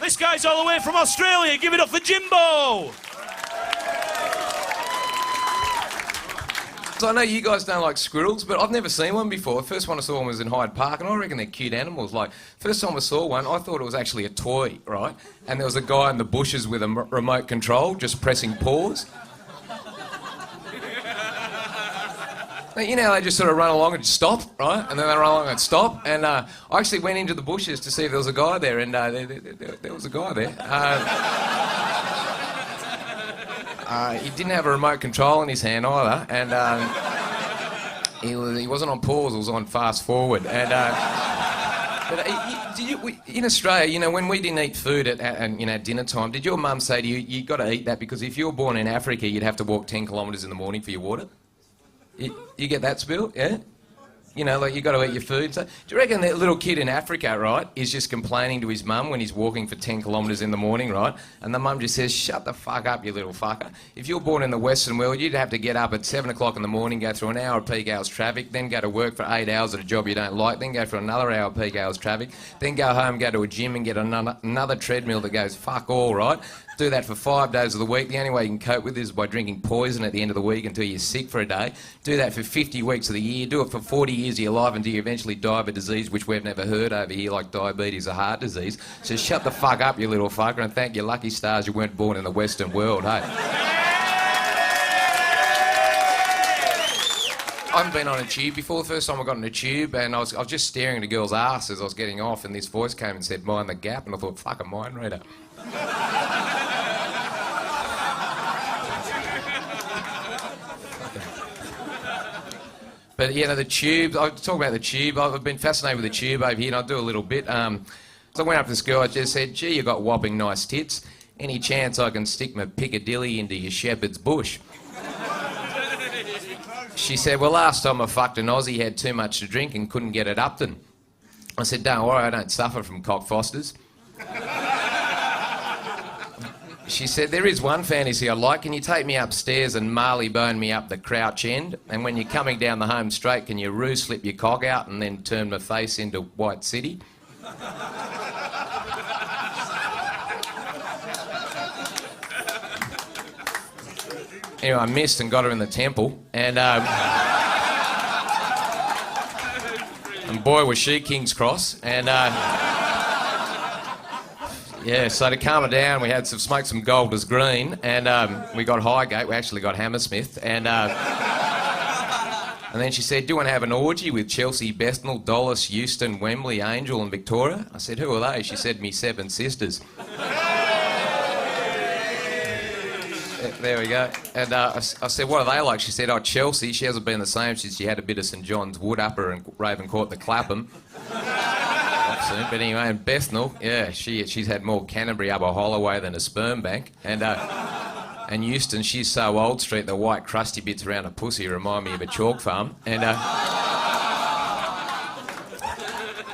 This guy's all the way from Australia. Give it up for Jimbo. So I know you guys don't like squirrels, but I've never seen one before. The first one I saw one was in Hyde Park, and I reckon they're cute animals. Like, first time I saw one, I thought it was actually a toy, right? And there was a guy in the bushes with a remote control just pressing pause. You know, they just sort of run along and stop, right? And then they run along and stop. And I actually went into the bushes to see if there was a guy there, and there was a guy there. He didn't have a remote control in his hand either, and he wasn't on pause, it was on fast forward. And in Australia, you know, when we didn't eat food at dinner time, did your mum say to you, you got to eat that because if you were born in Africa, you'd have to walk 10 kilometres in the morning for your water? You get that spill, yeah? You know, like, you got to eat your food. So, do you reckon that little kid in Africa, right, is just complaining to his mum when he's walking for 10 kilometres in the morning, right? And the mum just says, shut the fuck up, you little fucker. If you're born in the Western world, you'd have to get up at 7 o'clock in the morning, go through an hour of peak hours traffic, then go to work for 8 hours at a job you don't like, then go for another hour of peak hours traffic, then go home, go to a gym and get another treadmill that goes fuck all, right? Do that for 5 days of the week. The only way you can cope with it is by drinking poison at the end of the week until you're sick for a day. Do that for 50 weeks of the year. Do it for 40 years of your life until you eventually die of a disease which we've never heard over here, like diabetes or heart disease. So shut the fuck up, you little fucker, and thank your lucky stars you weren't born in the Western world, hey? I haven't been on a tube before. The first time I got on a tube, and I was just staring at a girl's ass as I was getting off, and this voice came and said, mind the gap, and I thought, fuck, a mind reader. But, you know, the tube, I talk about the tube. I've been fascinated with the tube over here, and I'll do a little bit. So I went up to this girl, I just said, gee, you got whopping nice tits. Any chance I can stick my Piccadilly into your shepherd's bush? She said, well, last time I fucked an Aussie, had too much to drink and couldn't get at Upton. I said, don't worry, I don't suffer from cockfosters. She said, there is one fantasy I like. Can you take me upstairs and Marley bone me up the crouch end? And when you're coming down the home straight, can you roo slip your cock out and then turn my face into White City? Anyway, I missed and got her in the temple. And boy, was she King's Cross. And yeah, so to calm her down, we had smoked some Golders Green, and we got Highgate. We actually got Hammersmith, and then she said, "Do you want to have an orgy with Chelsea, Bethnal, Dulles, Euston, Wembley, Angel, and Victoria?" I said, "Who are they?" She said, "Me 7 sisters." There we go. And I said, "What are they like?" She said, "Oh, Chelsea. She hasn't been the same since she had a bit of St John's Wood up her and Raven Court the Clapham." Soon. But anyway, and Bethnal, yeah, she's had more Canterbury up a Holloway than a sperm bank. And Euston, she's so Old Street, the white crusty bits around her pussy remind me of a chalk farm. And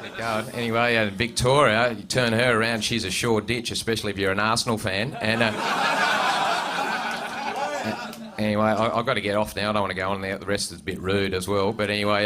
keep going. Anyway, Victoria, you turn her around, she's a sure ditch, especially if you're an Arsenal fan. And anyway, I've got to get off now. I don't want to go on there. The rest is a bit rude as well. But anyway,